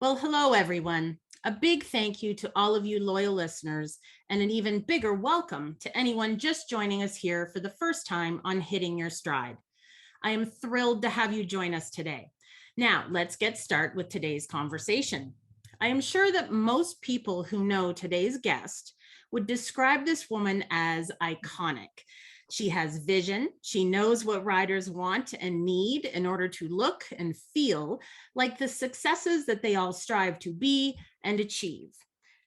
Well, hello, everyone. A big thank you to all of you loyal listeners, and an even bigger welcome to anyone just joining us here for the first time on Hitting Your Stride. I am thrilled to have you join us today. Now, let's get started with today's conversation. I am sure that most people who know today's guest would describe this woman as iconic. She has vision. She knows what riders want and need in order to look and feel like the successes that they all strive to be and achieve.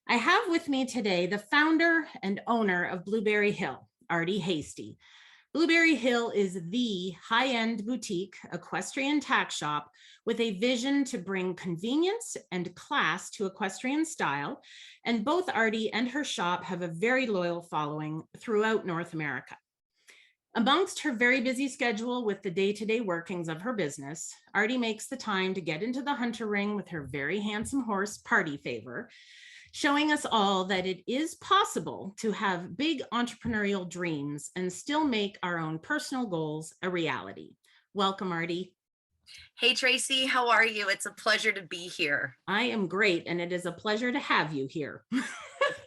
I have with me today the founder and owner of Blueberry Hill, Ardie Hastey. Blueberry Hill is the high-end boutique equestrian tack shop with a vision to bring convenience and class to equestrian style, and both Ardie and her shop have a very loyal following throughout North America. Amongst her very busy schedule with the day-to-day workings of her business, Ardie makes the time to get into the hunter ring with her very handsome horse, Party Favor, showing us all that it is possible to have big entrepreneurial dreams and still make our own personal goals a reality. Welcome, Ardie. Hey, Tracey, how are you? It's a pleasure to be here. I am great, and it is a pleasure to have you here.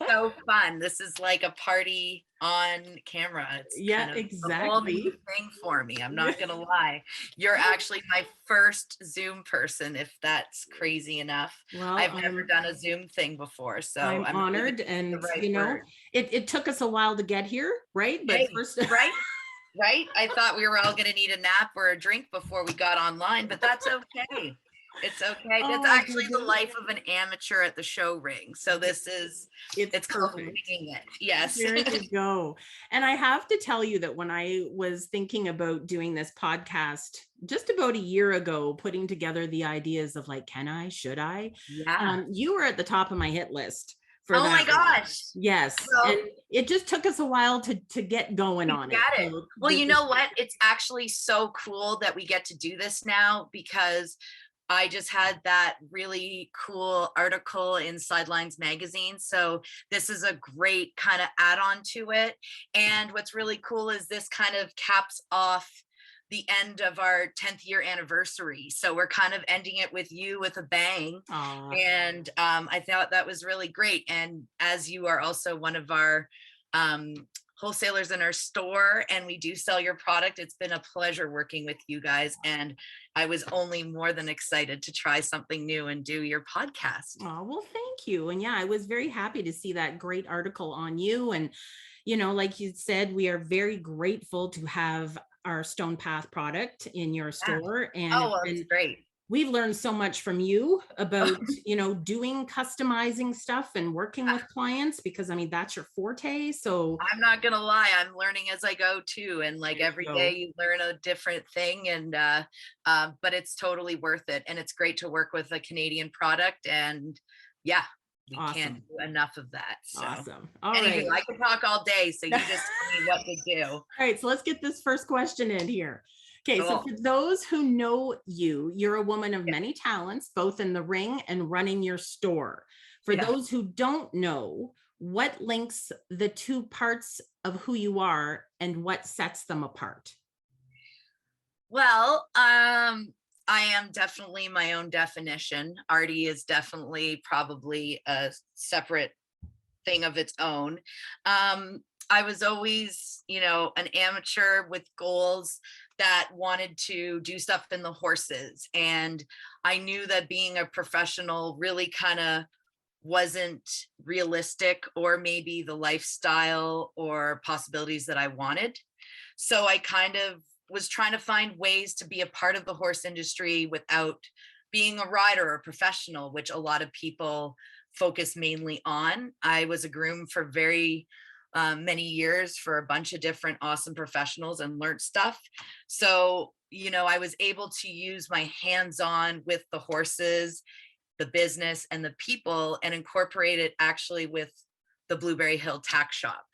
So fun. This is like a party on camera. It's Yeah, kind of exactly. a whole new thing for me. I'm not gonna lie. You're actually my first Zoom person, if that's crazy enough. Well, I've never done a Zoom thing before, so I'm honored, the and right word. it took us a while to get here, right? But Hey, first, right? Right? I thought we were all gonna need a nap or a drink before we got online, but that's okay. It's okay. oh That's my actually the goodness, life of an amateur at the show ring. So it's it's called perfect. winging it. Yes. There you go. And I have to tell you that when I was thinking about doing this podcast just about a year ago, putting together the ideas of like, can I, should I? Yeah. You were at the top of my hit list for Oh my that one. gosh. Yes. And Well, it just took us a while to get going we on it. get it. So Well, this you is know what? It's actually so cool that we get to do this now because I just had that really cool article in Sidelines magazine. So this is a great kind of add-on to it. And what's really cool is this kind of caps off the end of our 10th year anniversary. So we're kind of ending it with you with a bang. aw, And I thought that was really great. And as you are also one of our um, wholesalers in our store and we do sell your product, it's been a pleasure working with you guys. And I was only more than excited to try something new and do your podcast. oh, well, thank you. And yeah, I was very happy to see that great article on you. And, you know, like you said, we are very grateful to have our Stone Path product in your Yeah. store. And Oh, it's well, it's been, great. we've learned so much from you about, you know, doing customizing stuff and working with clients, because I mean, that's your forte. So I'm not gonna lie, I'm learning as I go too. And like there you every day go. you learn a different thing and but it's totally worth it. And it's great to work with a Canadian product. And yeah, we can't Awesome. do enough of that. So Awesome. All anywho, right. I could talk all day. So you just tell me what to do. All right, so let's get this first question in here. Okay, so Cool. for those who know you, you're a woman of many talents, both in the ring and running your store. For Yeah. those who don't know, what links the two parts of who you are and what sets them apart? Well, I am definitely my own definition. Ardie is definitely probably a separate thing of its own. I was always, an amateur with goals that wanted to do stuff in the horses. And I knew that being a professional really kind of wasn't realistic or maybe the lifestyle or possibilities that I wanted. So I kind of was trying to find ways to be a part of the horse industry without being a rider or a professional, which a lot of people focus mainly on. I was a groom for very many years for a bunch of different awesome professionals and learned stuff. So, I was able to use my hands-on with the horses, the business, and the people and incorporate it actually with the Blueberry Hill tack shop.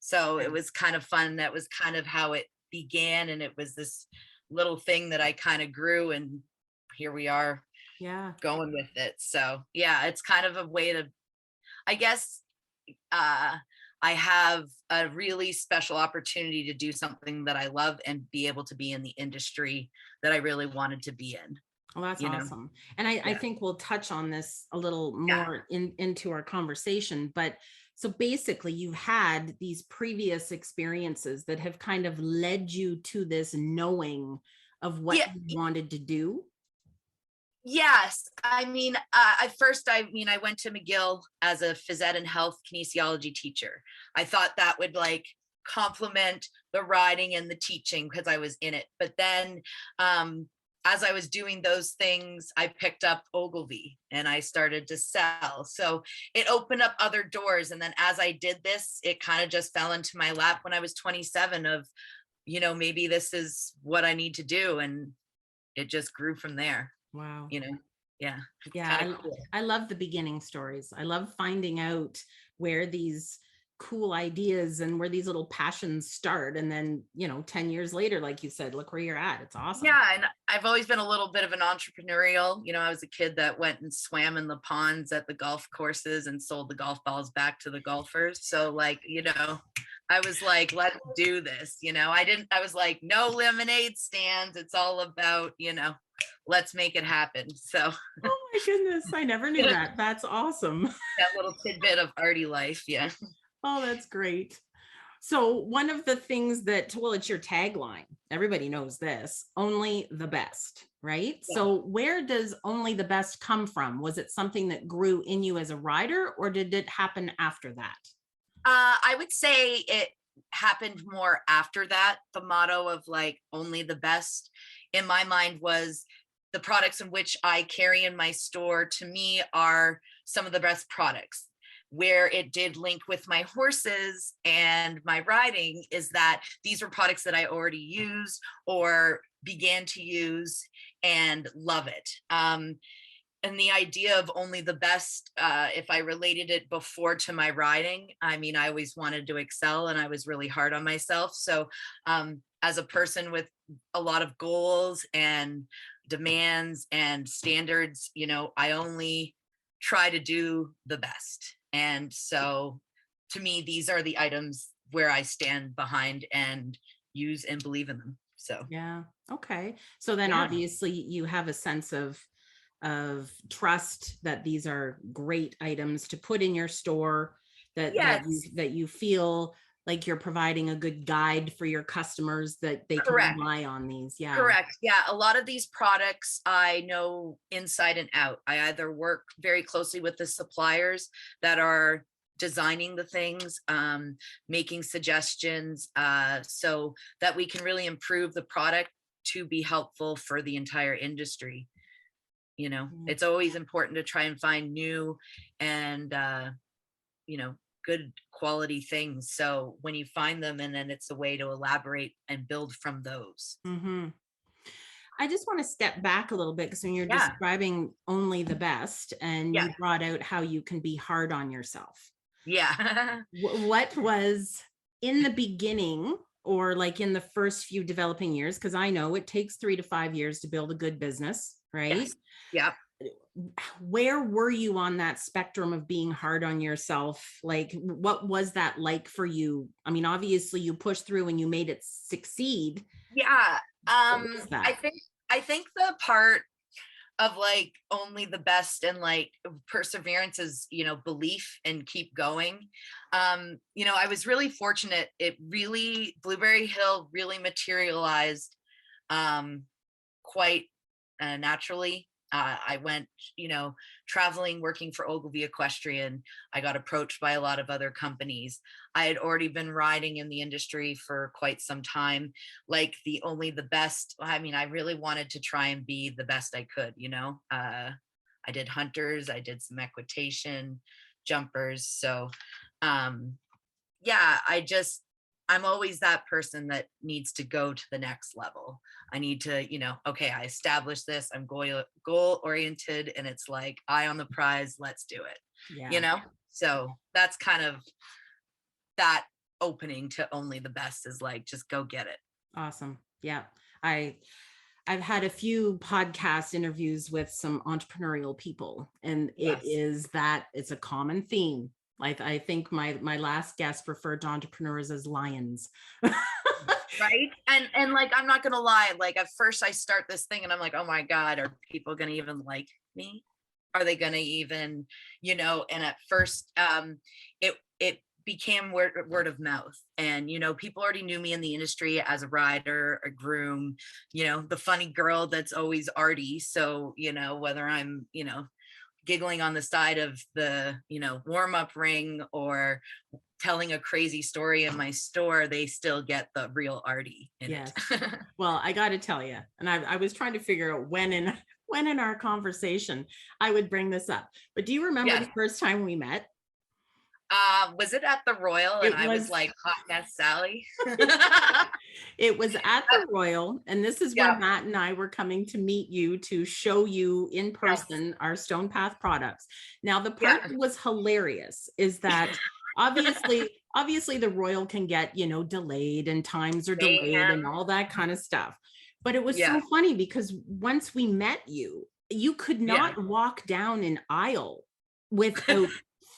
So it was kind of fun. That was kind of how it began. And it was this little thing that I kind of grew, and here we are Yeah. going with it. So yeah, it's kind of a way to, I guess, uh, I have a really special opportunity to do something that I love and be able to be in the industry that I really wanted to be in. Well, that's you know? awesome. And I Yeah. think we'll touch on this a little Yeah. more into our conversation. But so basically, you've had these previous experiences that have kind of led you to this knowing of what Yeah. you wanted to do. Yes. I mean, I went to McGill as a phys ed and health kinesiology teacher. I thought that would like complement the riding and the teaching because I was in it. But then, as I was doing those things, I picked up Ogilvy and I started to sell. So it opened up other doors. And then as I did this, it kind of just fell into my lap when I was 27 of, maybe this is what I need to do. And it just grew from there. Wow. you know yeah, Yeah, kind of cool. I love the beginning stories. I love finding out where these cool ideas and where these little passions start. And then, 10 years later, like you said, look where you're at. It's awesome. Yeah, and I've always been a little bit of an entrepreneurial. I was a kid that went and swam in the ponds at the golf courses and sold the golf balls back to the golfers. So like, I was like, let's do this. I was like, no lemonade stands. It's all about, let's make it happen. So Oh my goodness. I never knew that. That's awesome. that little tidbit of Ardie life. Yeah. Oh, that's great. So one of the things that, well, it's your tagline. Everybody knows this, only the best, right? Yeah. So where does only the best come from? Was it something that grew in you as a rider, or did it happen after that? I would say it happened more after that. The motto of like only the best in my mind was the products in which I carry in my store to me are some of the best products. Where it did link with my horses and my riding is that these were products that I already used or began to use and love it. And the idea of only the best, if I related it before to my riding, I mean, I always wanted to excel and I was really hard on myself. So as a person with a lot of goals and demands and standards, I only try to do the best. And so to me, these are the items where I stand behind and use and believe in them. So Yeah. Okay. So then yeah. obviously you have a sense of trust that these are great items to put in your store, that Yes. that you feel like you're providing a good guide for your customers, that they can Correct. rely on these. Yeah. Correct. Yeah. A lot of these products I know inside and out. I either work very closely with the suppliers that are designing the things, making suggestions, so that we can really improve the product to be helpful for the entire industry. It's always important to try and find new and, good quality things. So when you find them, and then it's a way to elaborate and build from those. Mm-hmm. I just want to step back a little bit, because when you're Yeah. describing only the best and Yeah. you brought out how you can be hard on yourself. Yeah. What was in the beginning, or like in the first few developing years? Because I know it takes 3 to 5 years to build a good business, right? Yes. Yeah. Where were you on that spectrum of being hard on yourself? Like, what was that like for you? I mean, obviously you pushed through and you made it succeed. Yeah. What was that? I think the part of like only the best and like perseverance is, belief and keep going. I was really fortunate. Blueberry Hill really materialized quite naturally. I went, traveling, working for Ogilvy Equestrian. I got approached by a lot of other companies. I had already been riding in the industry for quite some time. Like only the best. I mean, I really wanted to try and be the best I could, I did hunters, I did some equitation, jumpers. So, yeah, I'm always that person that needs to go to the next level. I need to, okay, I established this, I'm goal oriented, and it's like eye on the prize, let's do it. Yeah. So that's kind of that opening to only the best is like, just go get it. Awesome. Yeah. I've had a few podcast interviews with some entrepreneurial people, and Yes. it's a common theme. Like, I think my last guest referred to entrepreneurs as lions. Right. And like, I'm not gonna lie, like at first I start this thing and I'm like, oh my God, are people gonna even like me? Are they gonna even, and at first it became word of mouth. And people already knew me in the industry as a rider, a groom, the funny girl that's always Ardie. So, whether I'm, giggling on the side of the, warm-up ring or telling a crazy story in my store, they still get the real Ardie in Yes. it. Well, I got to tell you, and I was trying to figure out when in our conversation I would bring this up. But do you remember Yes. the first time we met? Was it at the Royal and It I was was like hot mess Sally? it was at the Royal, and this is where Yeah. Matt and I were coming to meet you to show you in Yes. person our Stone Path products. Now, the part Yeah. that was hilarious is that obviously the Royal can get, delayed and times are delayed and Mayhem. all that kind of stuff. But it was Yeah. so funny because once we met you, you could Yeah. not walk down an aisle without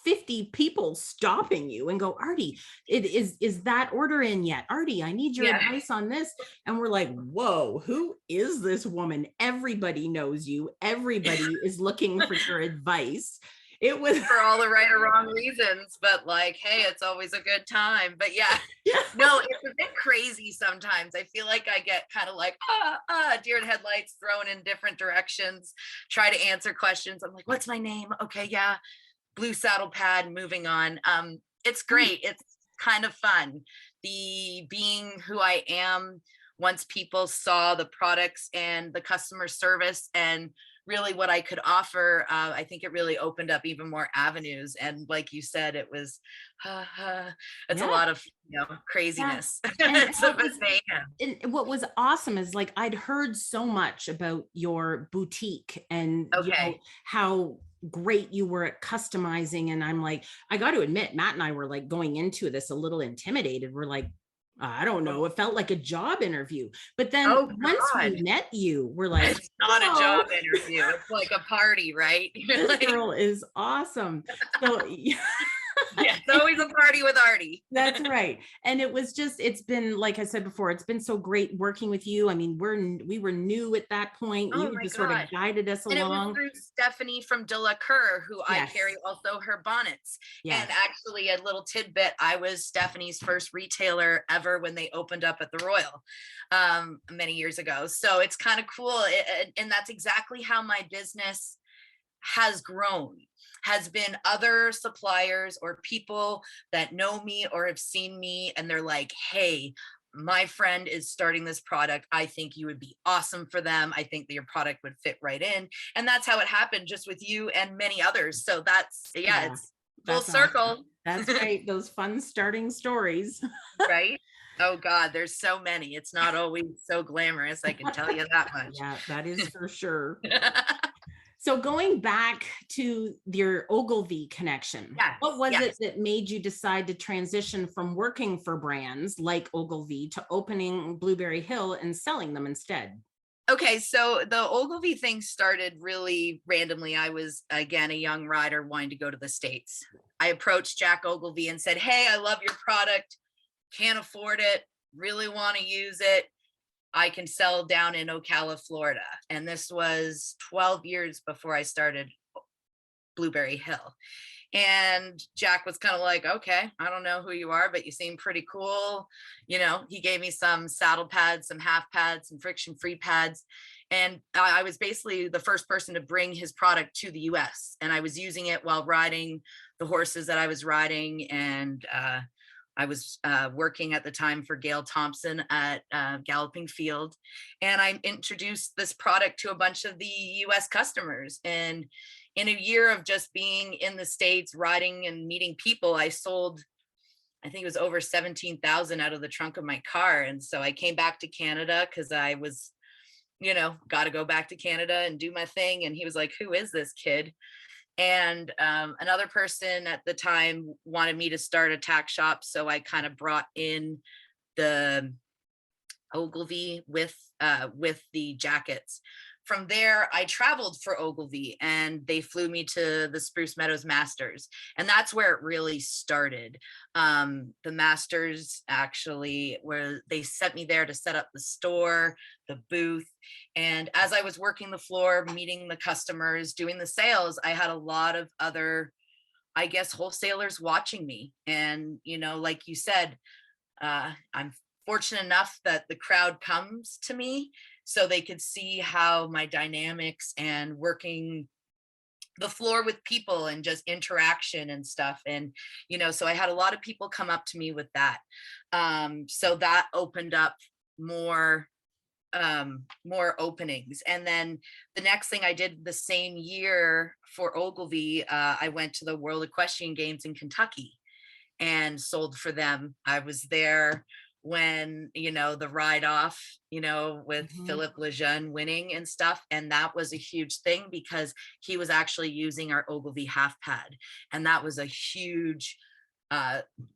50 people stopping you and go, Ardie, is that order in yet? Ardie, I need your Yeah. advice on this. And we're like, whoa, who is this woman? Everybody knows you. Everybody is looking for your advice. It was For all the right or wrong reasons, but like, hey, it's always a good time. But yeah, yeah. no, it's a bit crazy sometimes. I feel like I get kind of like, deer in headlights, thrown in different directions, try to answer questions. I'm like, what's my name? Okay, yeah. Blue saddle pad, moving on. It's great. It's kind of fun. The being who I am, once people saw the products and the customer service and really what I could offer, I think it really opened up even more avenues. And like you said, it was, it's a lot of craziness. It's a mayhem. And what was awesome is like I'd heard so much about your boutique and how great you were at customizing. And I'm like, I got to admit, Matt and I were like going into this a little intimidated. We're like, I don't know. It felt like a job interview. But then once we met you, we're like, it's not a job interview. It's like a party, right? This girl is awesome. So yeah, it's always a party with Ardie. That's right. And it was just, it's been, like I said before, it's been so great working with you. I mean, we were new at that point. Oh You my just God. sort of guided us and along. it was through Stephanie from De La Cour, who I carry also her bonnets. Yes. And actually a little tidbit, I was Stephanie's first retailer ever when they opened up at the Royal many years ago. So it's kind of cool. And that's exactly how my business has grown, has been other suppliers or people that know me or have seen me and they're like, hey, my friend is starting this product. I think you would be awesome for them. I think that your product would fit right in. And that's how it happened just with you and many others. So that's, it's full circle. Awesome. That's great. Those fun starting stories. Right? Oh God, there's so many. It's not always so glamorous. I can tell you that much. Yeah, that is for sure. So going back to your Ogilvy connection, what was it that made you decide to transition from working for brands like Ogilvy to opening Blueberry Hill and selling them instead? Okay, so the Ogilvy thing started really randomly. I was, again, a young rider wanting to go to the States. I approached Jack Ogilvy and said, hey, I love your product, can't afford it, really want to use it. I can sell down in Ocala, Florida. And this was 12 years before I started Blueberry Hill. And Jack was kind of like, okay, I don't know who you are, but you seem pretty cool. He gave me some saddle pads, some half pads, some friction-free pads. And I was basically the first person to bring his product to the US. And I was using it while riding the horses that I was riding. And I was working at the time for Gail Thompson at Galloping Field. And I introduced this product to a bunch of the US customers. And in a year of just being in the States, riding and meeting people, I sold, I think it was over 17,000 out of the trunk of my car. And so I came back to Canada because I was, got to go back to Canada and do my thing. And he was like, who is this kid? And another person at the time wanted me to start a tack shop. So I kind of brought in the Ogilvy with the jackets from there, I traveled for Ogilvy, and they flew me to the Spruce Meadows Masters. And that's where it really started. The Masters actually, where they sent me there to set up the store, the booth. And as I was working the floor, meeting the customers, doing the sales, I had a lot of other, I guess, wholesalers watching me. And, you know, like you said, I'm fortunate enough that the crowd comes to me so they could see how my dynamics and working the floor with people and just interaction and stuff. And, you know, so I had a lot of people come up to me with that. So that opened up more openings. And then the next thing I did the same year for Ogilvy, I went to the World Equestrian Games in Kentucky and sold for them. I was there when, you know, the ride off, you know, with Philip Lejeune winning and stuff. And that was a huge thing because he was actually using our Ogilvy half pad. And that was a huge,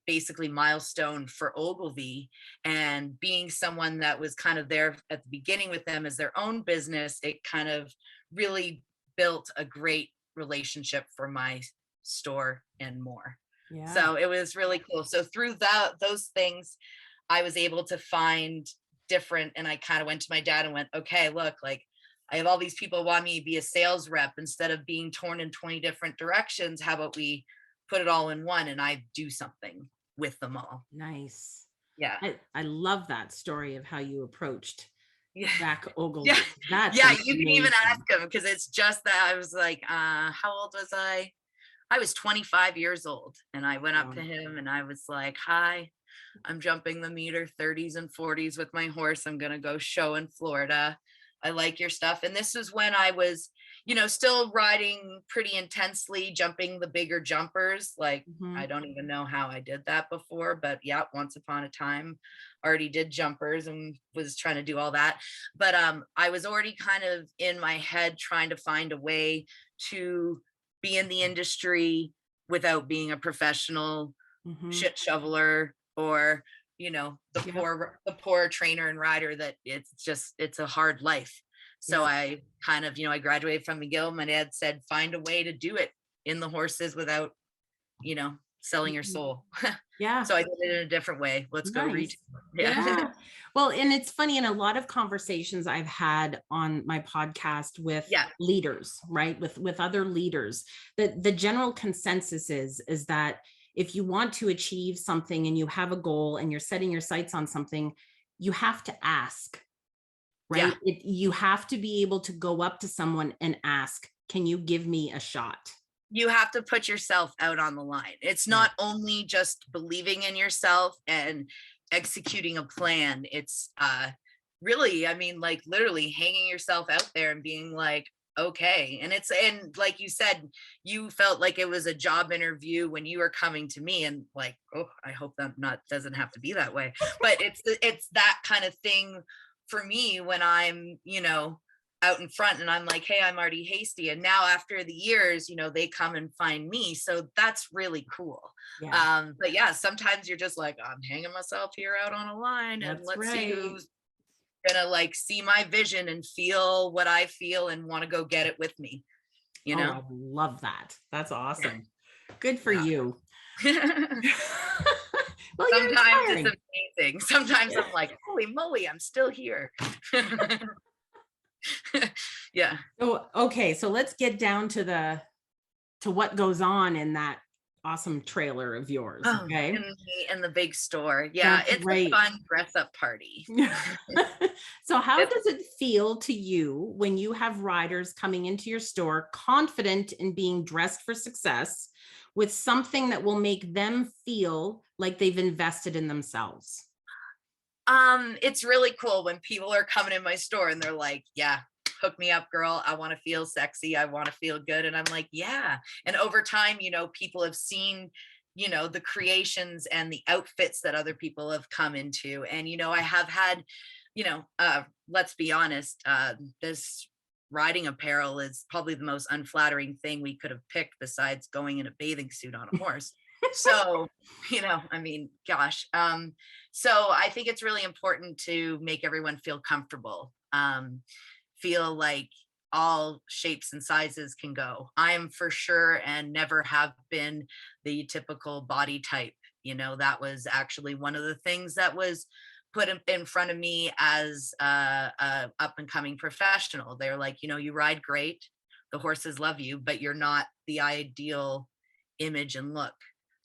basically milestone for Ogilvy. And being someone that was kind of there at the beginning with them as their own business, it kind of really built a great relationship for my store and more. Yeah. So it was really cool. So through those things, I was able to find different, and I kind of went to my dad and went, okay, look, like I have all these people want me to be a sales rep instead of being torn in 20 different directions. How about we put it all in one and I do something with them all? Nice. Yeah. I love that story of how you approached Jack Ogilvy. Yeah. That's yeah. amazing. You can even ask him because it's just that I was like, how old was I? I was 25 years old, and I went up to him and I was like, hi, I'm jumping the meter 30s and 40s with my horse. I'm going to go show in Florida. I like your stuff. And this was when I was, you know, still riding pretty intensely, jumping the bigger jumpers. Like, I don't even know how I did that before, but yeah, once upon a time, already did jumpers and was trying to do all that. But I was already kind of in my head trying to find a way to be in the industry without being a professional shit shoveler, or, you know, the poor trainer and rider that it's a hard life. So I kind of, you know, I graduated from McGill. My dad said, find a way to do it in the horses without, you know, selling your soul. Yeah. So I did it in a different way. Let's go reach. Yeah. Well, and it's funny, in a lot of conversations I've had on my podcast with leaders, right? With other leaders, the general consensus is that if you want to achieve something and you have a goal and you're setting your sights on something, you have to ask, right? You have to be able to go up to someone and ask, can you give me a shot? You have to put yourself out on the line. It's not only just believing in yourself and executing a plan. It's really, I mean, like literally hanging yourself out there and being like, okay. And like you said, you felt like it was a job interview when you were coming to me, and like, oh, I hope that doesn't have to be that way. But it's that kind of thing for me when I'm, you know, out in front and I'm like, hey, I'm Ardie Hastey. And now after the years, you know, they come and find me. So that's really cool. But yeah, sometimes you're just like, I'm hanging myself here out on a line, and let's see who's gonna like see my vision and feel what I feel and want to go get it with me. You know, I love that. That's awesome. Good for you. Well, sometimes it's amazing. Sometimes I'm like, holy moly, I'm still here. Yeah. So, okay. So let's get down to what goes on in that awesome trailer of yours. Okay. In the big store. Yeah. That's it's a fun dress up party. So how does it feel to you when you have riders coming into your store confident in being dressed for success with something that will make them feel like they've invested in themselves? It's really cool when people are coming in my store and they're like, yeah, hook me up, girl. I want to feel sexy. I want to feel good. And I'm like, yeah. And over time, you know, people have seen, you know, the creations and the outfits that other people have come into. And, you know, I have had, you know, let's be honest, this riding apparel is probably the most unflattering thing we could have picked besides going in a bathing suit on a horse. So, you know, I mean, gosh. So I think it's really important to make everyone feel comfortable, feel like, all shapes and sizes can go. I'm for sure and never have been the typical body type. That was actually one of the things that was put in front of me as a up and coming professional. They're like, you ride great, the horses love you, but you're not the ideal image and look.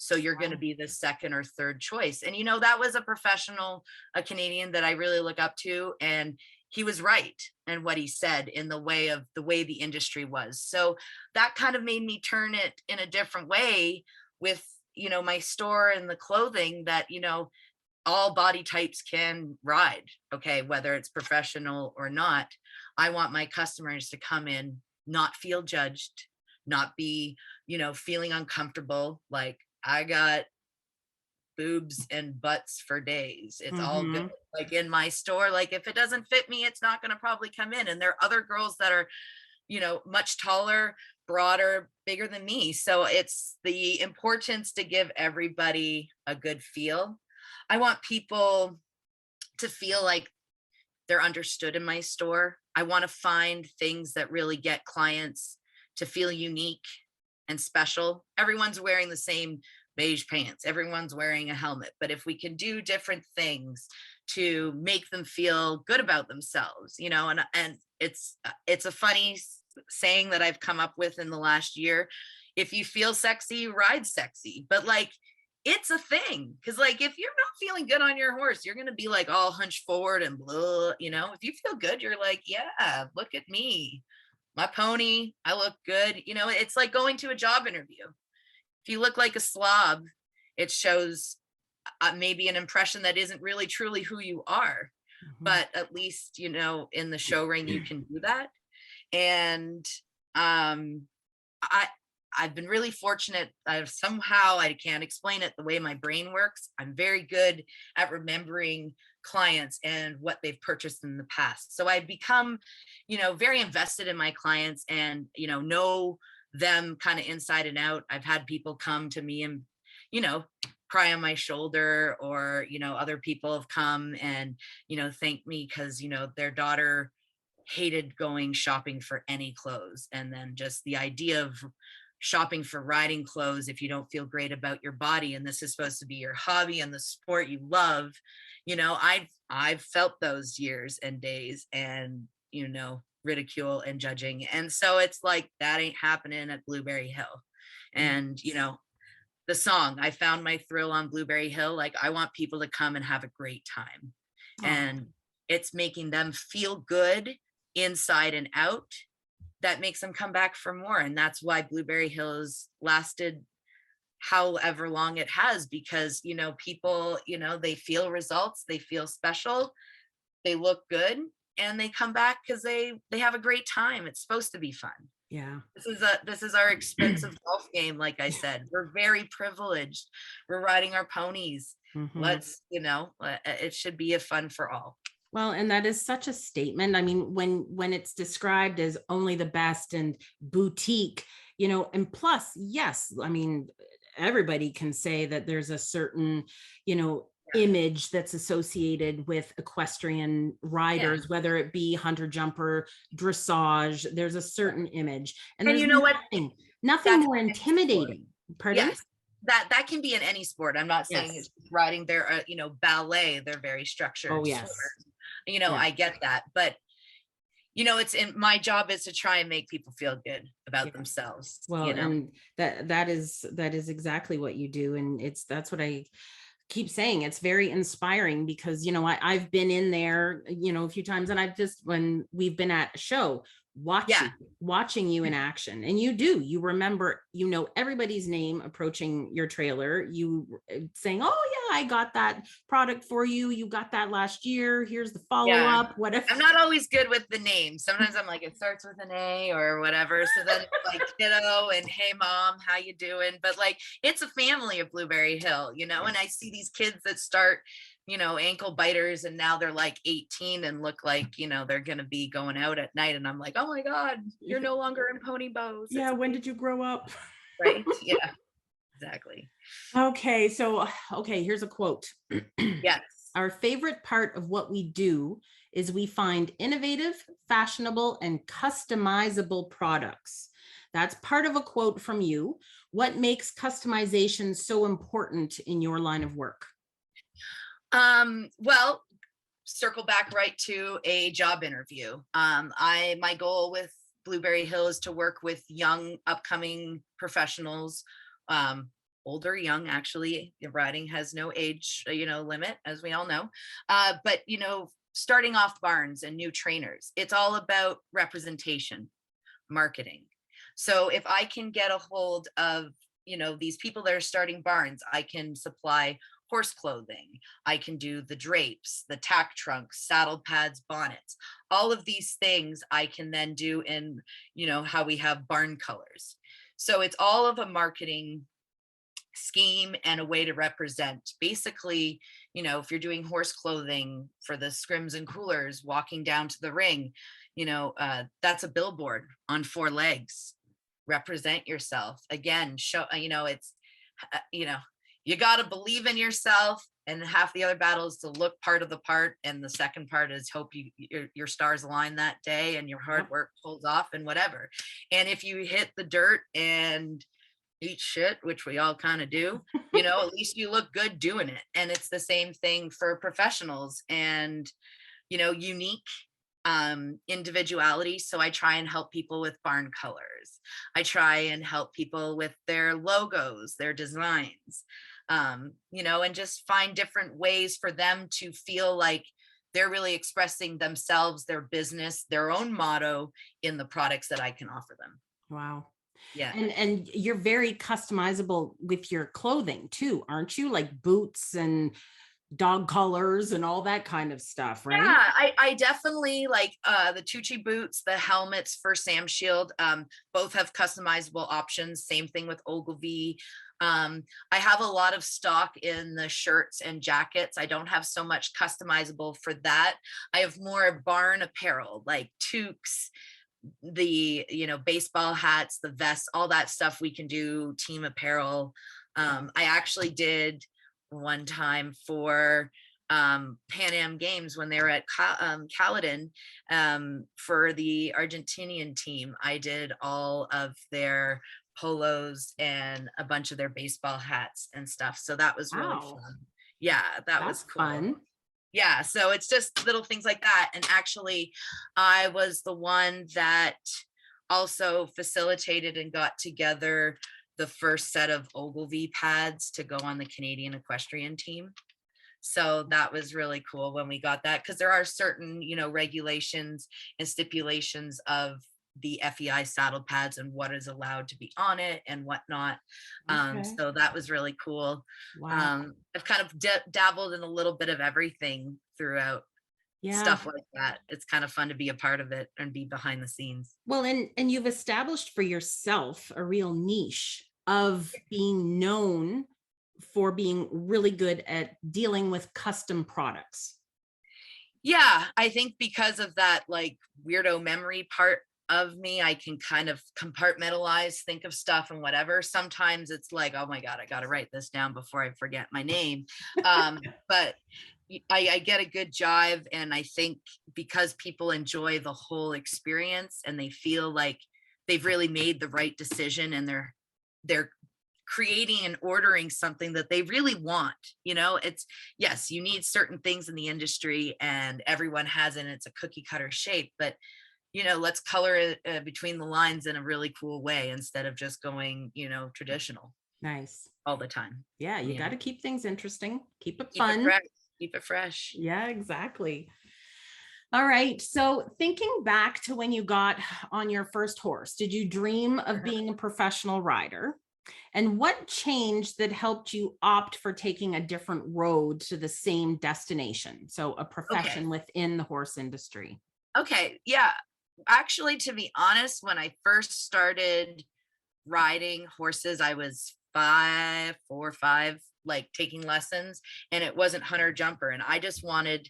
So you're going to be the second or third choice. And, that was a professional, a Canadian that I really look up to. And he was right in what he said in the way the industry was. So that kind of made me turn it in a different way with, my store and the clothing that, all body types can ride. Okay. Whether it's professional or not, I want my customers to come in, not feel judged, not be, feeling uncomfortable. Like, I got boobs and butts for days. It's all good. Like in my store, like if it doesn't fit me, it's not going to probably come in. And there are other girls that are, much taller, broader, bigger than me. So it's the importance to give everybody a good feel. I want people to feel like they're understood in my store. I want to find things that really get clients to feel unique and special. Everyone's wearing the same beige pants. Everyone's wearing a helmet. But if we can do different things to make them feel good about themselves, and it's a funny saying that I've come up with in the last year. If you feel sexy, ride sexy. But like, it's a thing. Cause like, if you're not feeling good on your horse, you're going to be like all hunched forward and blah, if you feel good, you're like, yeah, look at me, my pony, I look good. It's like going to a job interview. If you look like a slob, it shows maybe an impression that isn't really truly who you are. But at least, in the show ring, you can do that. And I've been really fortunate. I can't explain it, the way my brain works. I'm very good at remembering clients and what they've purchased in the past. So I've become, very invested in my clients and, know them kind of inside and out. I've had people come to me and, cry on my shoulder, or, other people have come and, thank me because, their daughter hated going shopping for any clothes. And then just the idea of shopping for riding clothes, if you don't feel great about your body, and this is supposed to be your hobby and the sport you love, I've felt those years and days and, ridicule and judging. And so it's like, that ain't happening at Blueberry Hill. And, the song, I found my thrill on Blueberry Hill. Like, I want people to come and have a great time. And it's making them feel good inside and out. That makes them come back for more. And that's why Blueberry Hill has lasted however long it has, because, people, they feel results, they feel special, they look good, and they come back because they have a great time. It's supposed to be fun. Yeah. This is our expensive golf game. Like I said, we're very privileged. We're riding our ponies. Let's, it should be a fun for all. Well, and that is such a statement. I mean, when it's described as only the best and boutique, and plus, yes, I mean, everybody can say that there's a certain, image that's associated with equestrian riders, whether it be hunter jumper, dressage, there's a certain image. And there's nothing more intimidating. Pardon? Yes. That can be in any sport. I'm not saying it's riding. They're, ballet, they're very structured. Oh, yes. I get that. But, it's in my job is to try and make people feel good about themselves. Well, and that is exactly what you do. And that's what I keep saying. It's very inspiring because, I've been in there, a few times, and when we've been at a show, watching you in action, and you remember, everybody's name approaching your trailer, you saying, oh yeah, I got that product for you. You got that last year. Here's the follow-up, whatever. I'm not always good with the names. Sometimes I'm like, it starts with an A or whatever. So then it's like kiddo and hey mom, how you doing? But like, it's a family of Blueberry Hill, and I see these kids that start, ankle biters, and now they're like 18 and look like, they're going to be going out at night. And I'm like, oh my God, you're no longer in pony bows. Yeah. When did you grow up? Right. Yeah, exactly. Okay. So, here's a quote. Yes. Our favorite part of what we do is we find innovative, fashionable, and customizable products. That's part of a quote from you. What makes customization so important in your line of work? Well, circle back right to a job interview. My goal with Blueberry Hill is to work with young upcoming professionals, older, young, actually. Riding has no age, limit, as we all know. But starting off barns and new trainers, it's all about representation, marketing. So if I can get a hold of, these people that are starting barns, I can supply horse clothing. I can do the drapes, the tack trunks, saddle pads, bonnets, all of these things I can then do in, how we have barn colors. So it's all of a marketing scheme and a way to represent. Basically, if you're doing horse clothing for the scrims and coolers, walking down to the ring, that's a billboard on 4 legs. Represent yourself. Again, show, it's, you got to believe in yourself, and half the other battle is to look part of the part, and the second part is hope your stars align that day and your hard work pulls off and whatever. And if you hit the dirt and eat shit, which we all kind of do, at least you look good doing it. And it's the same thing for professionals and unique individuality. So I try and help people with barn colors. I try and help people with their logos, their designs, and just find different ways for them to feel like they're really expressing themselves, their business, their own motto in the products that I can offer them. Wow. Yeah. And you're very customizable with your clothing too, aren't you? Like boots and dog collars and all that kind of stuff, right? Yeah, I definitely like the Tucci boots, the helmets for Sam Shield. Both have customizable options. Same thing with Ogilvy. I have a lot of stock in the shirts and jackets. I don't have so much customizable for that. I have more barn apparel like toques, the baseball hats, the vests, all that stuff we can do, team apparel. I actually did one time for Pan Am Games when they were at Caledon, for the Argentinian team. I did all of their polos and a bunch of their baseball hats and stuff. So that was really fun. Yeah, that was cool. Fun. Yeah, so it's just little things like that. And actually, I was the one that also facilitated and got together the first set of Ogilvy pads to go on the Canadian Equestrian team. So that was really cool when we got that, because there are certain, regulations and stipulations of the FEI saddle pads and what is allowed to be on it and whatnot. So that was really cool. Wow. I've kind of dabbled in a little bit of everything throughout. Stuff like that. It's kind of fun to be a part of it and be behind the scenes. Well, and you've established for yourself a real niche of being known for being really good at dealing with custom products. Yeah, I think because of that like weirdo memory part of me, I can kind of compartmentalize, think of stuff and whatever. Sometimes it's like, oh my God, I got to write this down before I forget my name. But I get a good jive. And I think because people enjoy the whole experience and they feel like they've really made the right decision and they're creating and ordering something that they really want. It's, yes, you need certain things in the industry and everyone has it, and it's a cookie cutter shape, but let's color it between the lines in a really cool way instead of just going, traditional. Nice. All the time. Yeah, you got to keep things interesting, keep it Keep fun. Keep it fresh. Yeah, exactly. All right. So thinking back to when you got on your first horse, did you dream of being a professional rider? And what changed that helped you opt for taking a different road to the same destination? So a profession within the horse industry. Okay. Yeah. Actually, to be honest, when I first started riding horses, I was 4 or 5, like taking lessons, and it wasn't hunter jumper. And I just wanted,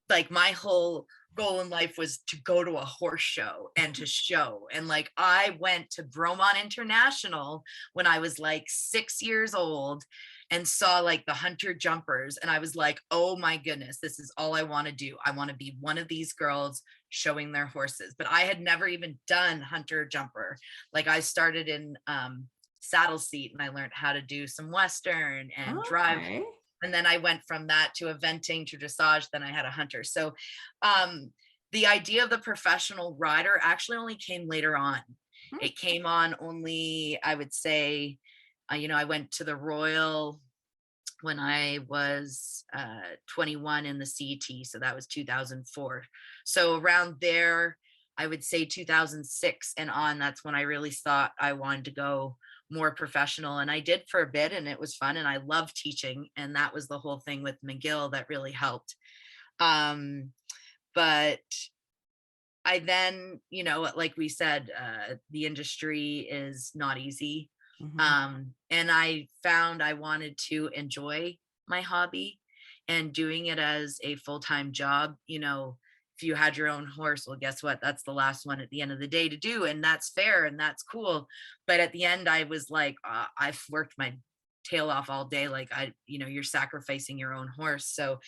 like, my whole goal in life was to go to a horse show and to show. And like, I went to Bromont International when I was like 6 years old and saw like the hunter jumpers. And I was like, oh my goodness, this is all I want to do. I want to be one of these girls showing their horses. But I had never even done hunter jumper. Like, I started in saddle seat and I learned how to do some Western and drive. Okay. And then I went from that to eventing to dressage. Then I had a hunter. So the idea of the professional rider actually only came later on. Hmm. It came on only, I would say, I went to the Royal when I was 21 in the CET. So that was 2004. So around there, I would say 2006 and on, that's when I really thought I wanted to go more professional. And I did for a bit, and it was fun. And I love teaching. And that was the whole thing with McGill that really helped. But I then, like we said, the industry is not easy. Mhm. And I found I wanted to enjoy my hobby and doing it as a full-time job. If you had your own horse, well, guess what? That's the last one at the end of the day to do. And that's fair and that's cool. But at the end, I was like, I've worked my tail off all day. Like, you're sacrificing your own horse. So,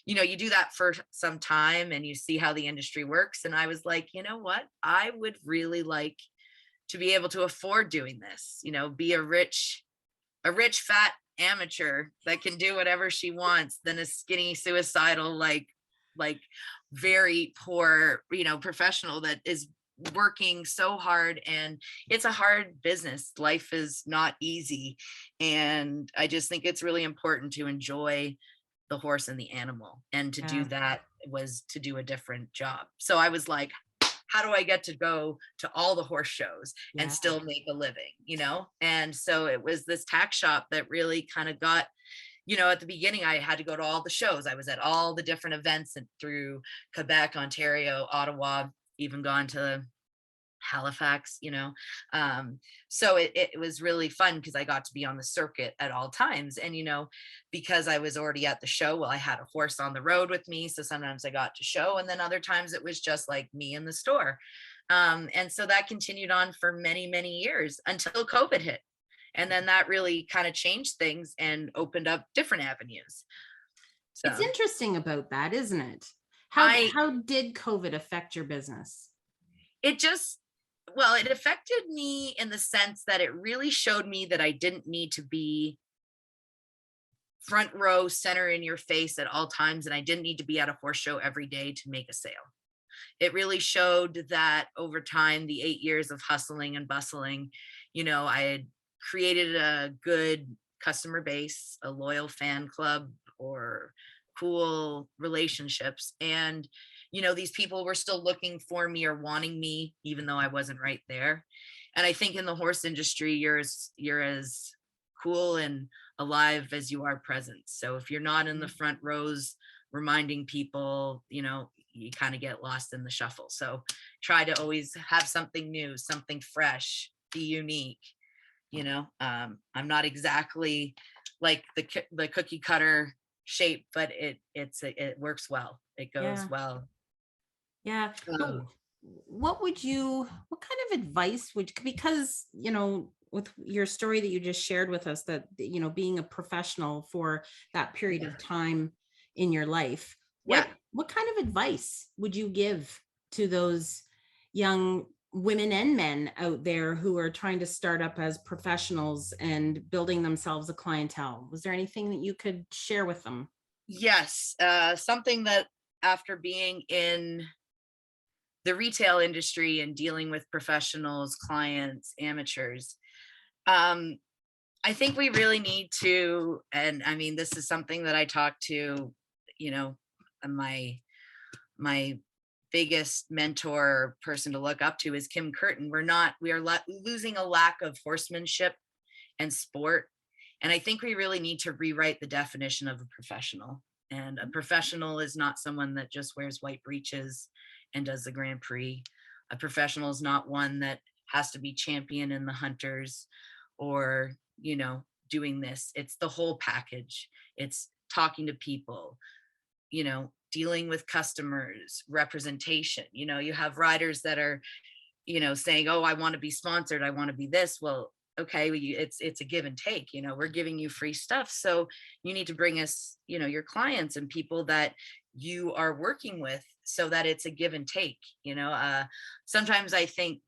you do that for some time and you see how the industry works. And I was like, you know what? I would really like to be able to afford doing this, be a rich, fat amateur that can do whatever she wants than a skinny, suicidal, like very poor, professional that is working so hard. And it's a hard business. Life is not easy. And I just think it's really important to enjoy the horse and the animal. And to do Yeah. that was to do a different job. So I was like, how do I get to go to all the horse shows and Yeah. still make a living? And so it was this tack shop that really kind of got, at the beginning, I had to go to all the shows. I was at all the different events through Quebec, Ontario, Ottawa, even gone to Halifax. So it was really fun because I got to be on the circuit at all times. And, because I was already at the show, well, I had a horse on the road with me. So sometimes I got to show, and then other times it was just like me in the store. And so that continued on for many, many years until COVID hit. And then that really kind of changed things and opened up different avenues. It's So interesting about that, isn't it? How I, how did COVID affect your business? it just, well, it affected me in the sense that it really showed me that I didn't need to be front row, center in your face at all times. And I didn't need to be at a horse show every day to make a sale. It really showed that over time, the 8 years of hustling and bustling, I had created a good customer base, a loyal fan club, or cool relationships. And, these people were still looking for me or wanting me, even though I wasn't right there. And I think in the horse industry, you're as cool and alive as you are present. So if you're not in the front rows reminding people, you kind of get lost in the shuffle. So try to always have something new, something fresh, be unique. I'm not exactly like the cookie cutter shape, but it works well. It goes Yeah. well. Yeah. So Um, what kind of advice because, with your story that you just shared with us, that, being a professional for that period yeah, of time in your life, yeah. what kind of advice would you give to those young women and men out there who are trying to start up as professionals and building themselves a clientele? Was there anything that you could share with them? Yes, something that after being in the retail industry and dealing with professionals, clients, amateurs, um, I think we really need to, and I mean, this is something that I talk to, you know, my biggest mentor person to look up to is Kim Curtin. We are losing a lack of horsemanship and sport. And I think we really need to rewrite the definition of a professional. And a professional is not someone that just wears white breeches and does the Grand Prix. A professional is not one that has to be champion in the hunters or, doing this. It's the whole package. It's talking to people, dealing with customers, representation. You have riders that are, saying, oh, I want to be sponsored, I want to be this. Well, okay, it's a give and take. We're giving you free stuff, so you need to bring us, your clients and people that you are working with, so that it's a give and take. Sometimes I think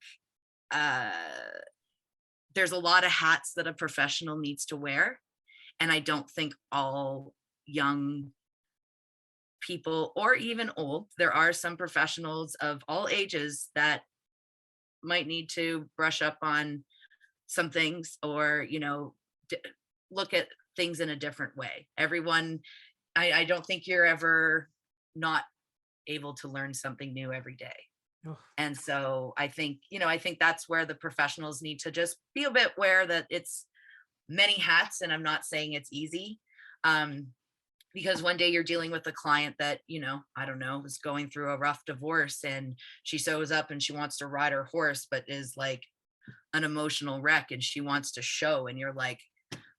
there's a lot of hats that a professional needs to wear, and I don't think all young people, or even old, there are some professionals of all ages that might need to brush up on some things, or look at things in a different way. Everyone, I don't think you're ever not able to learn something new every day. Oh, And so I think that's where the professionals need to just be a bit aware that it's many hats, and I'm not saying it's easy. Because one day you're dealing with a client that, I don't know, is going through a rough divorce, and she shows up and she wants to ride her horse, but is like an emotional wreck, and she wants to show, and you're like,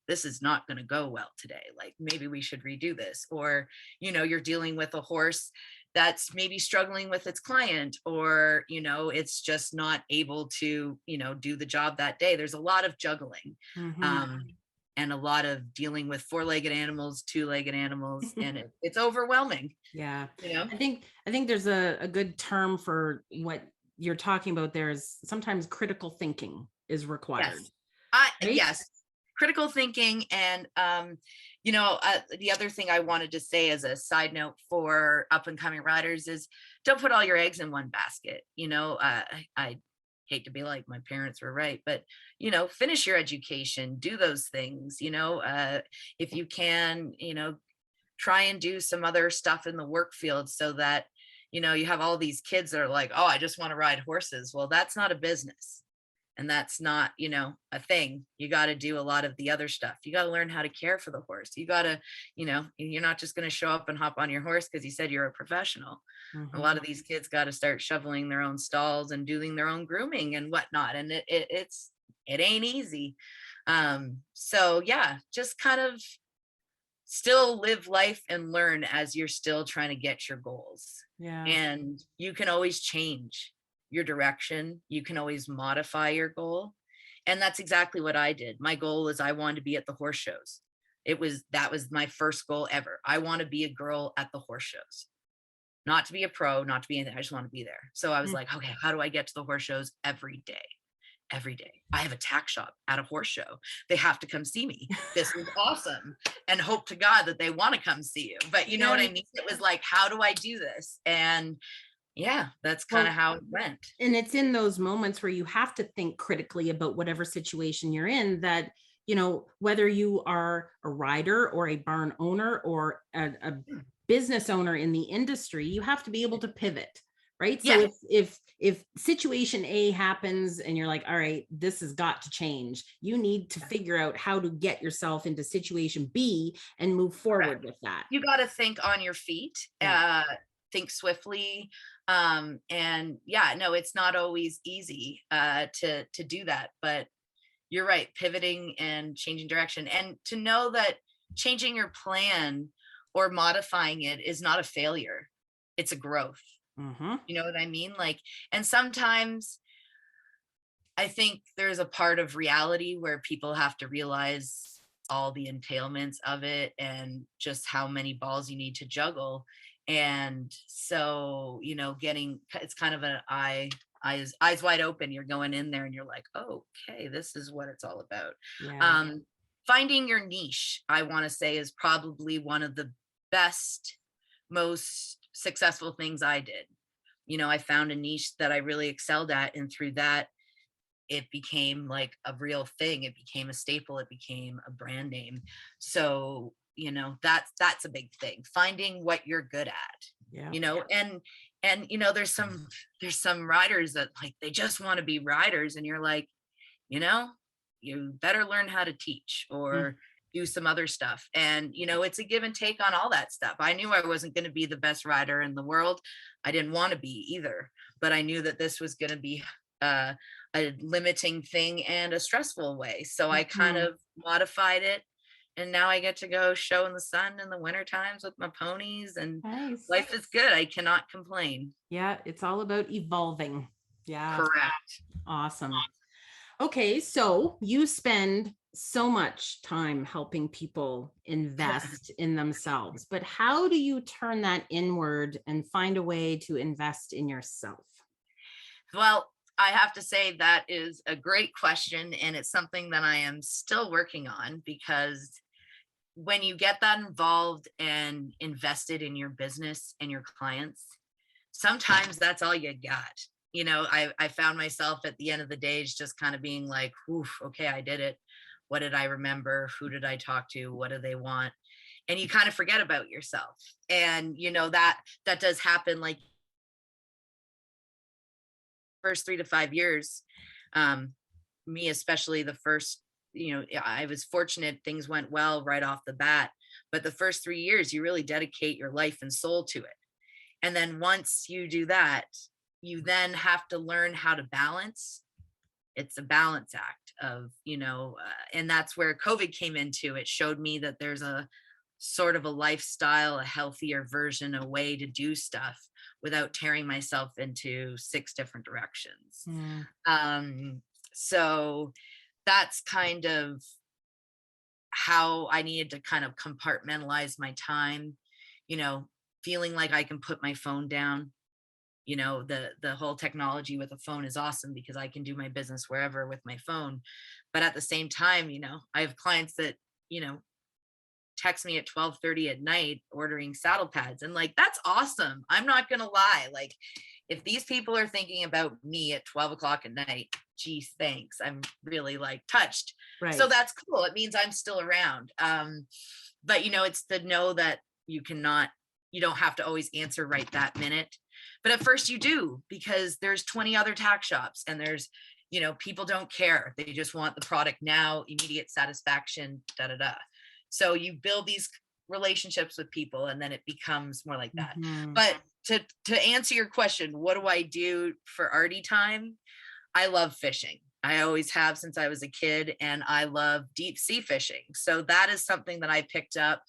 this is not going to go well today. Like, maybe we should redo this. Or, you're dealing with a horse that's maybe struggling with its client, or, it's just not able to, do the job that day. There's a lot of juggling. mhm. And a lot of dealing with 4-legged animals, 2-legged animals, and it's overwhelming. Yeah. You know? I think there's a good term for what you're talking about. There's sometimes critical thinking is required, Yes. right? Yes. Critical thinking. And, the other thing I wanted to say as a side note for up and coming riders is, don't put all your eggs in one basket. I hate to be like, my parents were right, but, finish your education, do those things, if you can, try and do some other stuff in the work field, so that, you have all these kids that are like, oh, I just want to ride horses. Well, that's not a business. And that's not, a thing. You got to do a lot of the other stuff. You got to learn how to care for the horse. You got to, you're not just going to show up and hop on your horse because you said you're a professional. A lot of these kids got to start shoveling their own stalls and doing their own grooming and whatnot. And it ain't easy. So yeah, just kind of still live life and learn as you're still trying to get your goals. Yeah. And you can always change your direction. You can always modify your goal. And that's exactly what I did. My goal was, I wanted to be at the horse shows. That was my first goal ever. I want to be a girl at the horse shows, not to be a pro, not to be anything. I just want to be there. So I was like, okay, how do I get to the horse shows every day? Every day. I have a tack shop at a horse show. They have to come see me. This is awesome. And hope to God that they want to come see you. But you know what I mean? It was like, how do I do this? And yeah, that's kind of how it went. And it's in those moments where you have to think critically about whatever situation you're in, that, whether you are a rider or a barn owner or a business owner in the industry, you have to be able to pivot, right? So if situation A happens and you're like, all right, this has got to change, you need to figure out how to get yourself into situation B and move forward with that. You got to think on your feet, think swiftly. And yeah, no, it's not always easy to do that, but you're right, pivoting and changing direction, and to know that changing your plan or modifying it is not a failure. It's a growth. You know what I mean? Like, and sometimes I think there's a part of reality where people have to realize all the entailments of it and just how many balls you need to juggle. And so, it's kind of an eyes wide open. You're going in there and you're like, oh, okay, this is what it's all about. Yeah. Finding your niche, I want to say, is probably one of the best, most successful things I did. I found a niche that I really excelled at. And through that, it became like a real thing. It became a staple. It became a brand name. So, that's a big thing, finding what you're good at, and there's some riders that, like, they just want to be riders. And you're like, you better learn how to teach or do some other stuff. And, it's a give and take on all that stuff. I knew I wasn't going to be the best rider in the world. I didn't want to be either, but I knew that this was going to be a limiting thing and a stressful way. So I kind of modified it and now I get to go show in the sun in the winter times with my ponies, and Nice. life is good. I cannot complain. Yeah, it's all about evolving. Yeah, Correct. awesome. Okay, so you spend so much time helping people invest in themselves, but how do you turn that inward and find a way to invest in yourself? Well, I have to say that is a great question, and it's something that I am still working on, because when you get that involved and invested in your business and your clients, sometimes that's all you got. I found myself at the end of the days just kind of being like, oof, okay, I did it. What did I remember? Who did I talk to? What do they want? And you kind of forget about yourself. And that does happen, like first 3 to 5 years. Me, especially the first, I was fortunate, things went well right off the bat. But the first 3 years, you really dedicate your life and soul to it. And then once you do that, you then have to learn how to balance. It's a balance act of, and that's where COVID came into. It showed me that there's a sort of a lifestyle, a healthier version, a way to do stuff without tearing myself into 6 different directions. So that's kind of how I needed to kind of compartmentalize my time, feeling like I can put my phone down. The whole technology with a phone is awesome because I can do my business wherever with my phone. But at the same time, I have clients that, text me at 12:30 at night ordering saddle pads, and like, that's awesome. I'm not gonna lie. Like, if these people are thinking about me at 12 o'clock at night, geez, thanks. I'm really like touched. Right. So that's cool. It means I'm still around. But it's to know that you don't have to always answer right that minute. But at first you do, because there's 20 other tack shops, and there's, people don't care. They just want the product now, immediate satisfaction, da da da. So you build these relationships with people, and then it becomes more like that. But to answer your question, what do I do for Ardie time? I love fishing. I always have since I was a kid, and I love deep sea fishing. So that is something that I picked up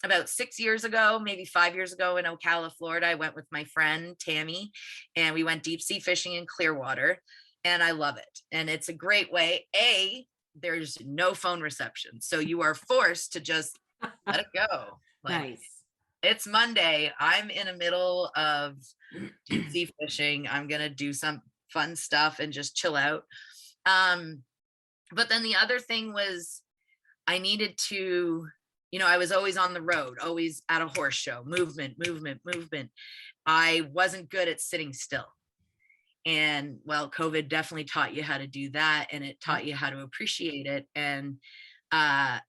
about 6 years ago, maybe 5 years ago, in Ocala, Florida. I went with my friend Tammy, and we went deep sea fishing in Clearwater, and I love it. And it's a great way. There's no phone reception, so you are forced to just let it go. Like, nice. It's Monday. I'm in the middle of deep sea fishing. I'm gonna do some fun stuff and just chill out. But then the other thing was, I needed to, I was always on the road, always at a horse show, movement. I wasn't good at sitting still. And well, COVID definitely taught you how to do that, and it taught you how to appreciate it. And, now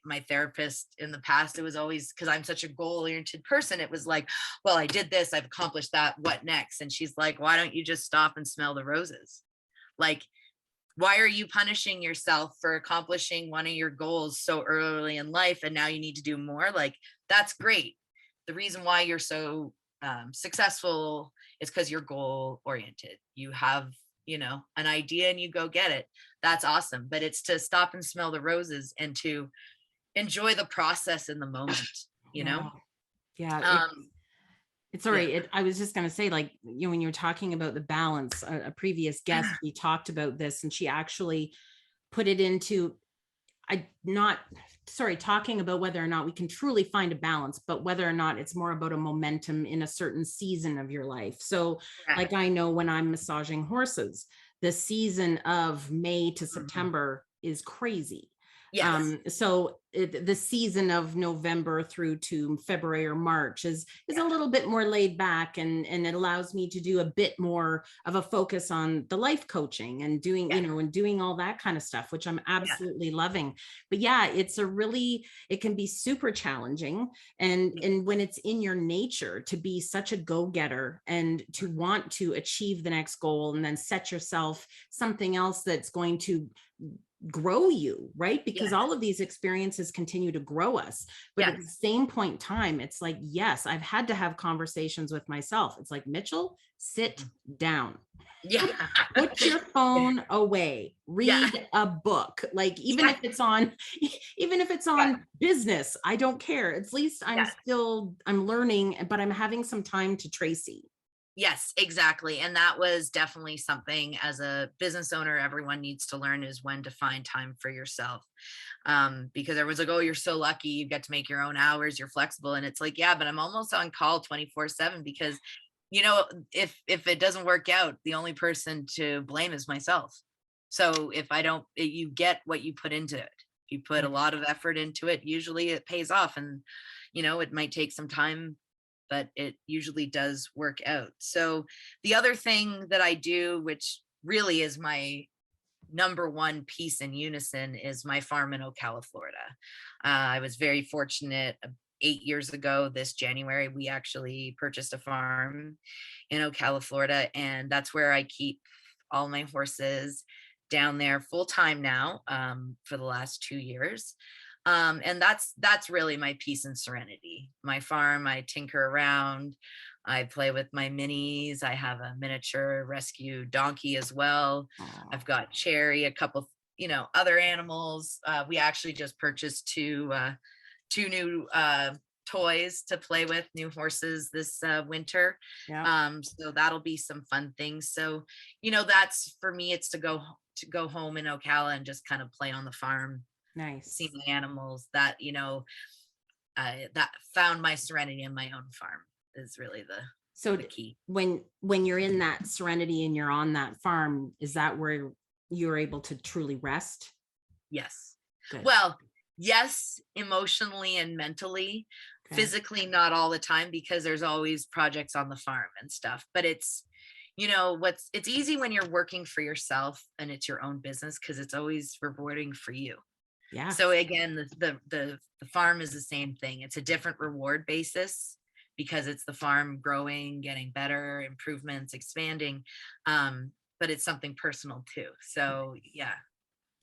my therapist in the past, it was always, because I'm such a goal-oriented person, it was like, well, I did this, I've accomplished that, what next? And she's like, why don't you just stop and smell the roses? Like, why are you punishing yourself for accomplishing one of your goals so early in life, and now you need to do more? Like, that's great. The reason why you're so successful is because you're goal oriented. You have, an idea and you go get it. That's awesome. But it's to stop and smell the roses and to enjoy the process in the moment, Yeah. It's all Yeah. right. I was just going to say, like, when you're talking about the balance, a previous guest, we talked about this, and she actually put it into, talking about whether or not we can truly find a balance, but whether or not it's more about a momentum in a certain season of your life. So like, I know when I'm massaging horses, the season of May to September is crazy. Yes. So the season of November through to February or March is a little bit more laid back, and it allows me to do a bit more of a focus on the life coaching and doing, and doing all that kind of stuff, which I'm absolutely loving. But it can be super challenging. And when it's in your nature to be such a go-getter and to want to achieve the next goal, and then set yourself something else that's going to grow you, right? Because all of these experiences continue to grow us. But at the same point in time, it's like, yes, I've had to have conversations with myself. It's like, Mitchell, sit down. Yeah. Put your phone away, Yeah. read a book. Like even Yeah. if it's on, even if it's Yeah. on business, I don't care. At least Yeah. I'm learning, but I'm having some time to Tracey. Yes, exactly. And that was definitely something as a business owner, everyone needs to learn is when to find time for yourself. Because everyone's like, oh, you're so lucky. You get to make your own hours. You're flexible. And it's like, yeah, but I'm almost on call 24/7 because, if it doesn't work out, the only person to blame is myself. So if I don't, you get what you put into it. If you put a lot of effort into it, usually it pays off. And, it might take some time, but it usually does work out. So the other thing that I do, which really is my number one piece in unison, is my farm in Ocala, Florida. I was very fortunate. 8 years ago this January, we actually purchased a farm in Ocala, Florida, and that's where I keep all my horses down there full time now, for the last 2 years. And that's really my peace and serenity. My farm, I tinker around, I play with my minis. I have a miniature rescue donkey as well. I've got Cherry, a couple, other animals. We actually just purchased two new toys to play with, new horses this winter. Yeah. So that'll be some fun things. So, that's for me. It's to go home in Ocala and just kind of play on the farm, see Nice. my animals. That found my serenity in my own farm is really So the key. when you're in that serenity and you're on that farm, is that where you're able to truly rest? Yes. Good. Well, yes, emotionally and mentally. Okay. Physically not all the time because there's always projects on the farm and stuff, but it's it's easy when you're working for yourself and it's your own business because it's always rewarding for you. Yeah. So again, the farm is the same thing. It's a different reward basis because it's the farm growing, getting better, improvements, expanding. But it's something personal too. So yeah.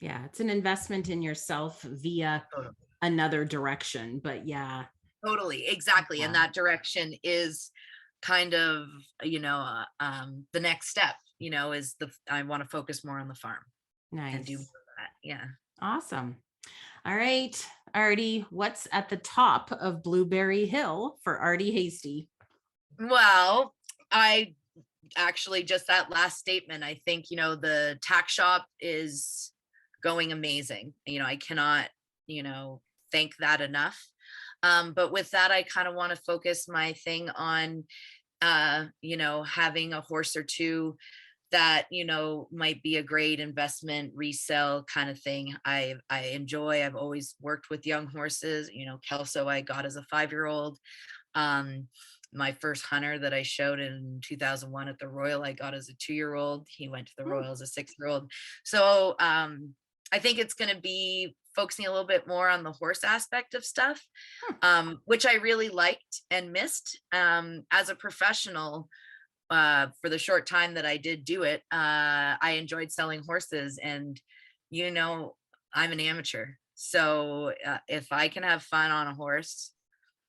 Yeah. It's an investment in yourself via Totally. another direction. But yeah. Totally, exactly. And Yeah. that direction is kind of, the next step, is I want to focus more on the farm and do more Nice. of that. Yeah. Awesome. All right, Ardie, what's at the top of Blueberry Hill for Ardie Hastey? Well, I actually just that last statement, I think, the tack shop is going amazing. I cannot, thank that enough. But with that, I kind of want to focus my thing on, having a horse or two that, might be a great investment resale kind of thing. I enjoy, I've always worked with young horses. Kelso I got as a 5-year-old. My first hunter that I showed in 2001 at the Royal, I got as a 2-year-old. He went to the Royal as a 6-year-old. So I think it's going to be focusing a little bit more on the horse aspect of stuff, which I really liked and missed. As a professional, for the short time that I did do it, I enjoyed selling horses, and I'm an amateur. So if I can have fun on a horse,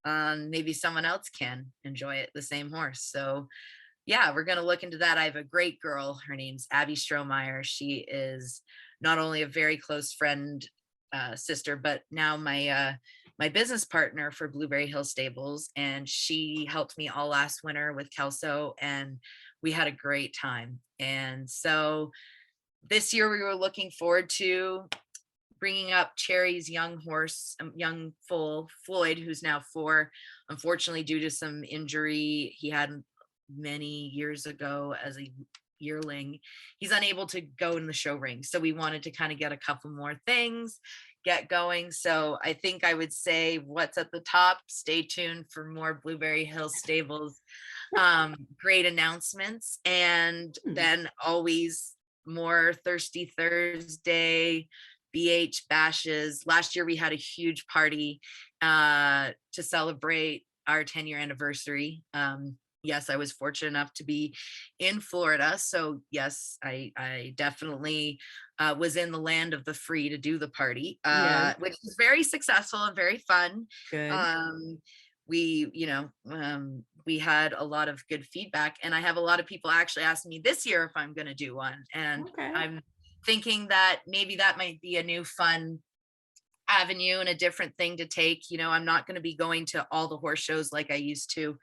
maybe someone else can enjoy it, the same horse. So yeah, we're going to look into that. I have a great girl. Her name's Abby Strohmeyer. She is not only a very close friend, sister, but now my business partner for Blueberry Hill Stables. And she helped me all last winter with Kelso, and we had a great time. And so this year we were looking forward to bringing up Cherry's young horse, young foal, Floyd, who's now 4. Unfortunately, due to some injury he had many years ago as a yearling, he's unable to go in the show ring. So we wanted to kind of get a couple more things, get going. So I think I would say what's at the top, stay tuned for more Blueberry Hill Stables great announcements, and then always more Thirsty Thursday, BH bashes. Last year we had a huge party to celebrate our 10-year anniversary. Yes, I was fortunate enough to be in Florida. So yes, I definitely was in the land of the free to do the party, which was very successful and very fun. Good. We, we had a lot of good feedback, and I have a lot of people actually asking me this year if I'm going to do one. And Okay. I'm thinking that maybe that might be a new fun avenue and a different thing to take. I'm not going to be going to all the horse shows like I used to.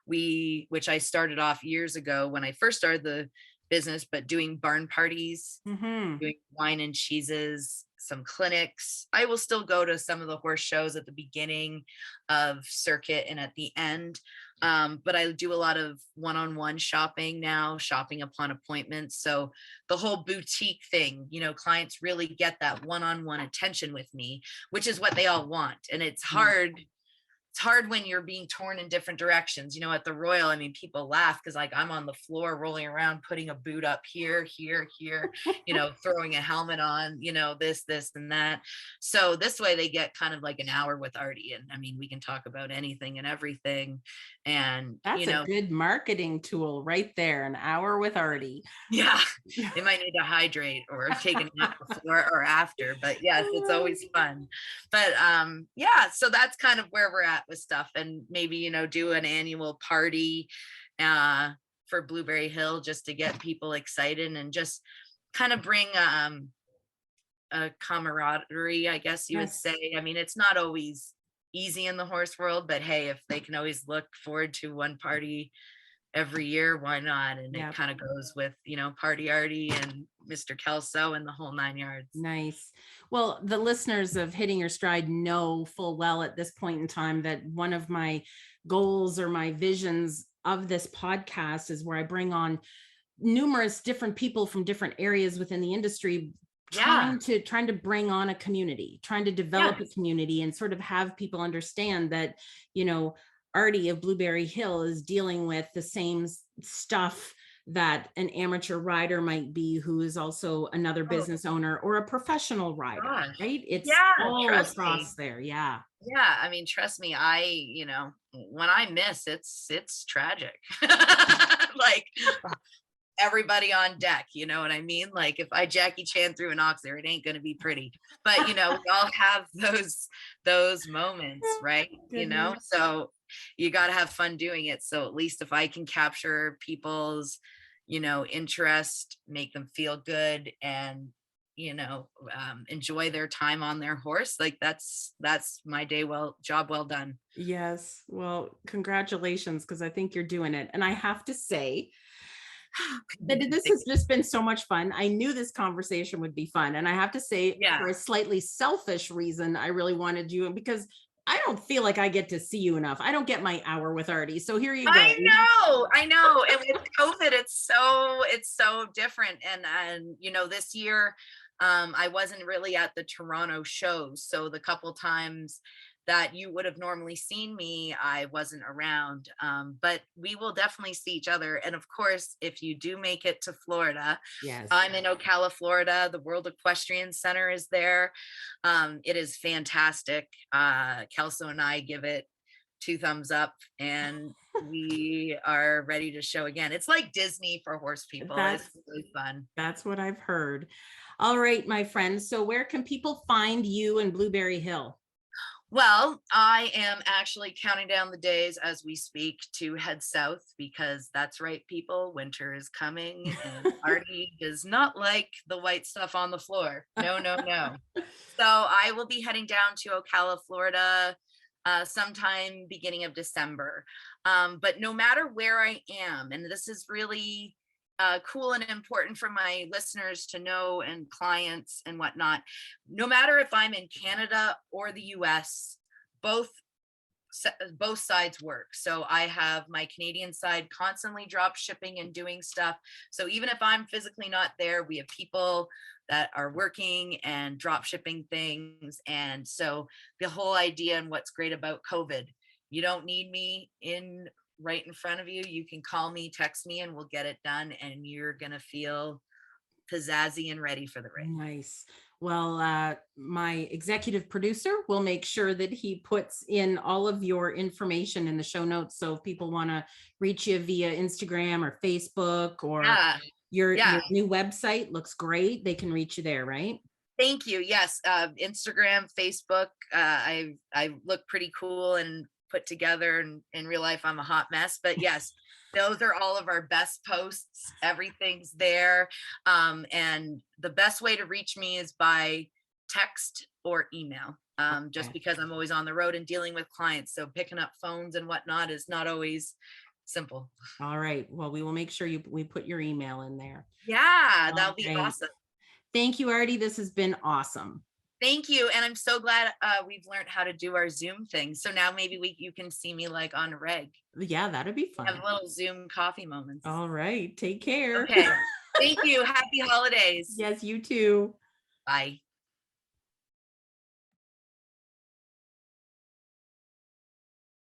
Which I started off years ago when I first started the business, but doing barn parties, doing wine and cheeses, some clinics. I will still go to some of the horse shows at the beginning of circuit and at the end. But I do a lot of one-on-one shopping now, shopping upon appointment. So the whole boutique thing, clients really get that one-on-one attention with me, which is what they all want. And it's hard. It's hard when you're being torn in different directions. At the Royal, I mean, people laugh because like I'm on the floor rolling around, putting a boot up here, throwing a helmet on, this, and that. So this way they get kind of like an hour with Ardie. And I mean, we can talk about anything and everything. And that's a good marketing tool right there. An hour with Ardie. Yeah, they might need to hydrate or take a nap before or after, but yes, it's always fun. But yeah, so that's kind of where we're at with stuff. And maybe do an annual party for Blueberry Hill just to get people excited and just kind of bring a camaraderie, I guess you would say. I mean, it's not always easy in the horse world, but hey, if they can always look forward to one party every year, why not? And it kind of goes with Party Ardie and Mr. Kelso and the whole 9 yards. Nice. Well, the listeners of Hitting Your Stride know full well at this point in time that one of my goals or my visions of this podcast is where I bring on numerous different people from different areas within the industry, trying to bring on a community, trying to develop a community and sort of have people understand that, Ardie of Blueberry Hill is dealing with the same stuff that an amateur rider might be, who is also another business owner or a professional rider, right? It's all across there. Yeah. I mean, trust me, when I miss, it's tragic. Like everybody on deck, you know what I mean? Like if I Jackie Chan through an ox there, it ain't going to be pretty, but we all have those moments, right? So you got to have fun doing it. So at least if I can capture people's, interest, make them feel good and, enjoy their time on their horse, like that's my job well done. Yes. Well, congratulations, because I think you're doing it. And I have to say, that this has just been so much fun. I knew this conversation would be fun. And I have to say, for a slightly selfish reason, I really wanted you, because I don't feel like I get to see you enough. I don't get my hour with Ardie. So here you go. I know. And with COVID, it's so different. And this year, I wasn't really at the Toronto shows. So the couple times that you would have normally seen me, I wasn't around, but we will definitely see each other. And of course, if you do make it to Florida, I'm in Ocala, Florida. The World Equestrian Center is there. It is fantastic. Kelso and I give it 2 thumbs up, and we are ready to show again. It's like Disney for horse people. It's really fun. That's what I've heard. All right, my friends. So where can people find you in Blueberry Hill? Well, I am actually counting down the days as we speak to head south, because that's right, people, winter is coming and Ardie does not like the white stuff on the floor. No. So I will be heading down to Ocala, Florida, sometime beginning of December. But no matter where I am, and this is really cool and important for my listeners to know, and clients and whatnot, no matter if I'm in Canada or the US, both sides work. So I have my Canadian side constantly drop shipping and doing stuff. So even if I'm physically not there, we have people that are working and drop shipping things. And so the whole idea, and what's great about COVID, you don't need me right in front of you. You can call me, text me, and we'll get it done. And you're going to feel pizzazzy and ready for the race. Nice. Well, my executive producer will make sure that he puts in all of your information in the show notes. So if people want to reach you via Instagram or Facebook, or your new website looks great, they can reach you there, right? Thank you. Yes. Instagram, Facebook. I look pretty cool and put together, and in real life, I'm a hot mess. But yes, those are all of our best posts. Everything's there. And the best way to reach me is by text or email, just Okay. because I'm always on the road and dealing with clients. So picking up phones and whatnot is not always simple. All right. Well, we will make sure we put your email in there. Yeah, All that'll be right. awesome. Thank you, Ardie. This has been awesome. Thank you. And I'm so glad we've learned how to do our Zoom thing. So now maybe you can see me like on reg. Yeah, that'd be Have fun. little Zoom coffee moments. All right. Take care. Okay. Thank you. Happy holidays. Yes, you too. Bye.